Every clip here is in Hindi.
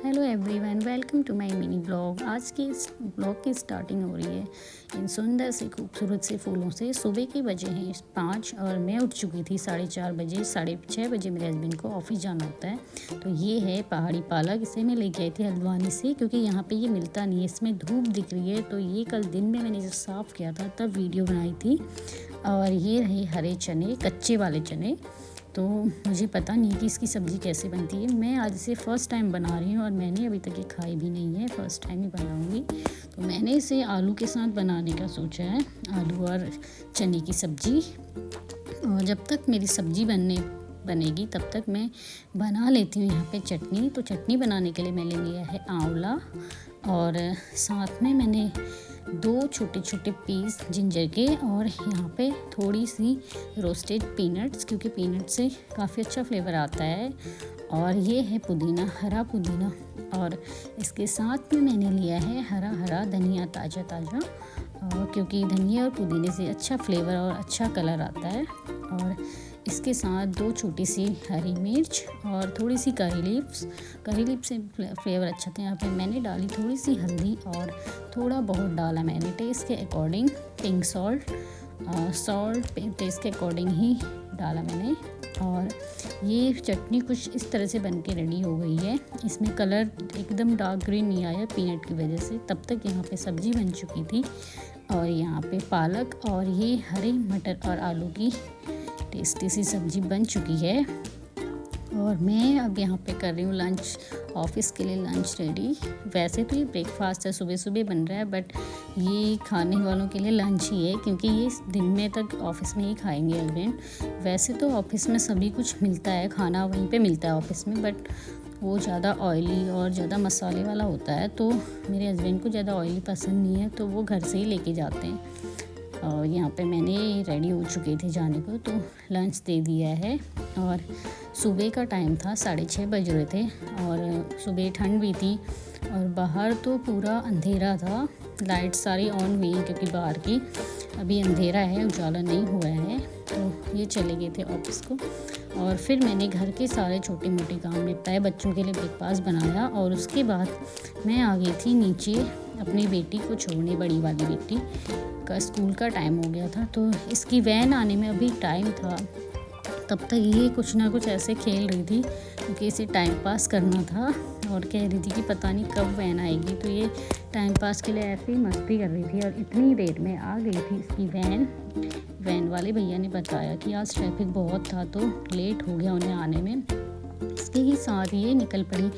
Hello everyone, welcome to my mini blog. आज की इस ब्लॉग की स्टार्टिंग हो रही है इन सुंदर से खूबसूरत से फूलों से। सुबह के बजे हैं 5 और मैं उठ चुकी थी 4:30 बजे। 6:30 बजे मेरे हस्बैंड को ऑफिस जाना होता है। तो ये है पहाड़ी पालक, इसे मैं लेके आई थी हल्द्वानी से क्योंकि यहाँ पे ये मिलता नहीं है। इसमें धूप दिख रही है, तो ये कल दिन में मैंने जब साफ़ किया था तब वीडियो बनाई थी। और ये रहे हरे चने, कच्चे वाले चने। तो मुझे पता नहीं कि इसकी सब्ज़ी कैसे बनती है। मैं आज इसे फ़र्स्ट टाइम बना रही हूँ और मैंने अभी तक ये खाई भी नहीं है, फ़र्स्ट टाइम ही बनाऊँगी। तो मैंने इसे आलू के साथ बनाने का सोचा है, आलू और चने की सब्ज़ी। और जब तक मेरी सब्ज़ी बनेगी तब तक मैं बना लेती हूँ यहाँ पे चटनी। तो चटनी बनाने के लिए मैंने लिया है आंवला और साथ में मैंने 2 छोटे छोटे पीस जिंजर के और यहाँ पे थोड़ी सी रोस्टेड पीनट्स, क्योंकि पीनट से काफ़ी अच्छा फ्लेवर आता है। और ये है पुदीना, हरा पुदीना। और इसके साथ में मैंने लिया है हरा धनिया, ताज़ा क्योंकि धनिया और पुदीने से अच्छा फ्लेवर और अच्छा कलर आता है। और इसके साथ 2 छोटी सी हरी मिर्च और थोड़ी सी करी लीव्स से फ्लेवर अच्छा था। यहाँ पे मैंने डाली थोड़ी सी हल्दी और थोड़ा बहुत डाला मैंने टेस्ट के अकॉर्डिंग पिंक सॉल्ट टेस्ट के अकॉर्डिंग ही डाला मैंने। और ये चटनी कुछ इस तरह से बन के रेडी हो गई है। इसमें कलर एकदम डार्क ग्रीन नहीं आया पीनट की वजह से। तब तक यहाँ पे सब्ज़ी बन चुकी थी और यहाँ पे पालक और ये हरे मटर और आलू की टेस्टी सी सब्ज़ी बन चुकी है। और मैं अब यहाँ पे कर रही हूँ लंच, ऑफिस के लिए लंच रेडी। वैसे तो ये ब्रेकफास्ट है, सुबह सुबह बन रहा है, बट ये खाने वालों के लिए लंच ही है क्योंकि ये दिन में तक ऑफिस में ही खाएंगे हस्बैंड। वैसे तो ऑफिस में सभी कुछ मिलता है, खाना वहीं पे मिलता है ऑफिस में, बट वो ज़्यादा ऑयली और ज़्यादा मसाले वाला होता है। तो मेरे हस्बैंड को ज़्यादा ऑयली पसंद नहीं है, तो वो घर से ही लेके जाते हैं। और यहाँ पे मैंने रेडी हो चुके थे जाने को, तो लंच दे दिया है। और सुबह का टाइम था, 6:30 बज रहे थे और सुबह ठंड भी थी और बाहर तो पूरा अंधेरा था। लाइट सारी ऑन हुई हैं क्योंकि बाहर की अभी अंधेरा है, उजाला नहीं हुआ है। तो ये चले गए थे ऑफिस को और फिर मैंने घर के सारे छोटे मोटे काम निपटाए, बच्चों के लिए ब्रेकफास्ट बनाया और उसके बाद मैं आ गई थी नीचे अपनी बेटी को छोड़ने। बड़ी वाली बेटी का स्कूल का टाइम हो गया था, तो इसकी वैन आने में अभी टाइम था। तब तक ये कुछ ना कुछ ऐसे खेल रही थी क्योंकि इसे टाइम पास करना था और कह रही थी कि पता नहीं कब वैन आएगी। तो ये टाइम पास के लिए ऐसे ही मस्ती कर रही थी और इतनी देर में आ गई थी इसकी वैन वाले भैया ने बताया कि आज ट्रैफिक बहुत था तो लेट हो गया उन्हें आने में। इसके ही साथ ये निकल पड़ी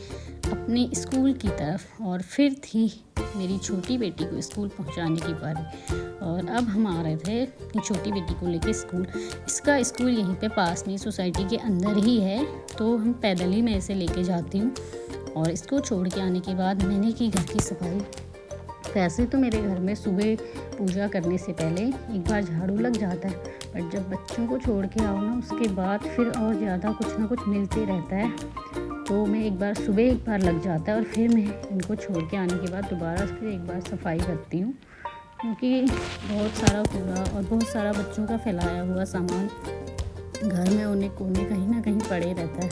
अपने स्कूल की तरफ और फिर थी मेरी छोटी बेटी को स्कूल पहुंचाने की बारी। और अब हम आ रहे थे अपनी छोटी बेटी को लेके स्कूल। इसका स्कूल यहीं पे पास में सोसाइटी के अंदर ही है, तो हम पैदल ही मैं इसे लेके जाती हूँ। और इसको छोड़ के आने के बाद मैंने की घर की सफाई। वैसे तो मेरे घर में सुबह पूजा करने से पहले एक बार झाड़ू लग जाता है, बट जब बच्चों को छोड़ के आओ ना उसके बाद फिर और ज़्यादा कुछ ना कुछ मिलते रहता है। तो मैं सुबह एक बार लग जाता है और फिर मैं इनको छोड़ के आने के बाद दोबारा फिर एक बार सफाई करती हूँ, क्योंकि बहुत सारा कूड़ा और बहुत सारा बच्चों का फैलाया हुआ सामान घर में उन्हें कोने कहीं ना कहीं पड़े रहता है।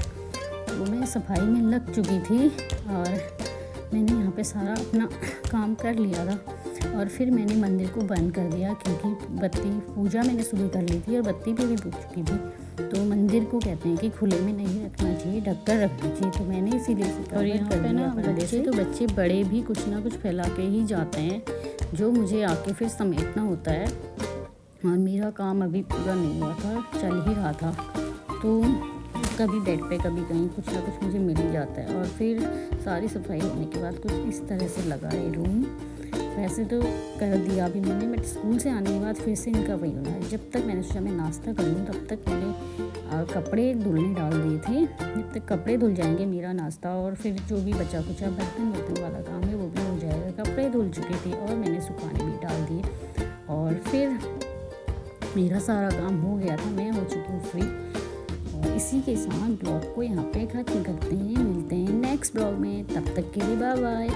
तो मैं सफाई में लग चुकी थी और मैंने यहाँ पे सारा अपना काम कर लिया था। और फिर मैंने मंदिर को बंद कर दिया क्योंकि पूजा मैंने सुबह कर ली थी और बत्ती भी बुझ चुकी थी। तो मंदिर को कहते हैं कि खुले में नहीं रखना चाहिए, ढककर रखना चाहिए। तो मैंने इसीलिए और यहाँ पे ना बच्चे बड़े भी कुछ ना कुछ फैला के ही जाते हैं, जो मुझे आके फिर समेटना होता है। और मेरा काम अभी पूरा नहीं हुआ था, चल ही रहा था। तो कभी बेड पे कभी कहीं कुछ ना कुछ मुझे मिल ही जाता है। और फिर सारी सफाई होने के बाद कुछ इस तरह से लगा है रूम। वैसे तो कर दिया अभी मैंने, बट स्कूल से आने के बाद फिर से इनका वही होना है। जब तक मैंने सोचा मैं नाश्ता कर लूँ तब तक मैंने कपड़े धुलने डाल दिए थे। जब तक कपड़े धुल जाएंगे मेरा नाश्ता और फिर जो भी बचा कुचा बर्तन वाला काम है वो भी हो जाएगा। कपड़े धुल चुके थे और मैंने सुखाने भी डाल दिए और फिर मेरा सारा काम हो गया था, मैं हो चुकी हूँ फ्री। और इसी के साथ ब्लॉग को यहाँ पे खत्म करते हैं। मिलते हैं नेक्स्ट ब्लॉग में, तब तक के लिए बाय बाय।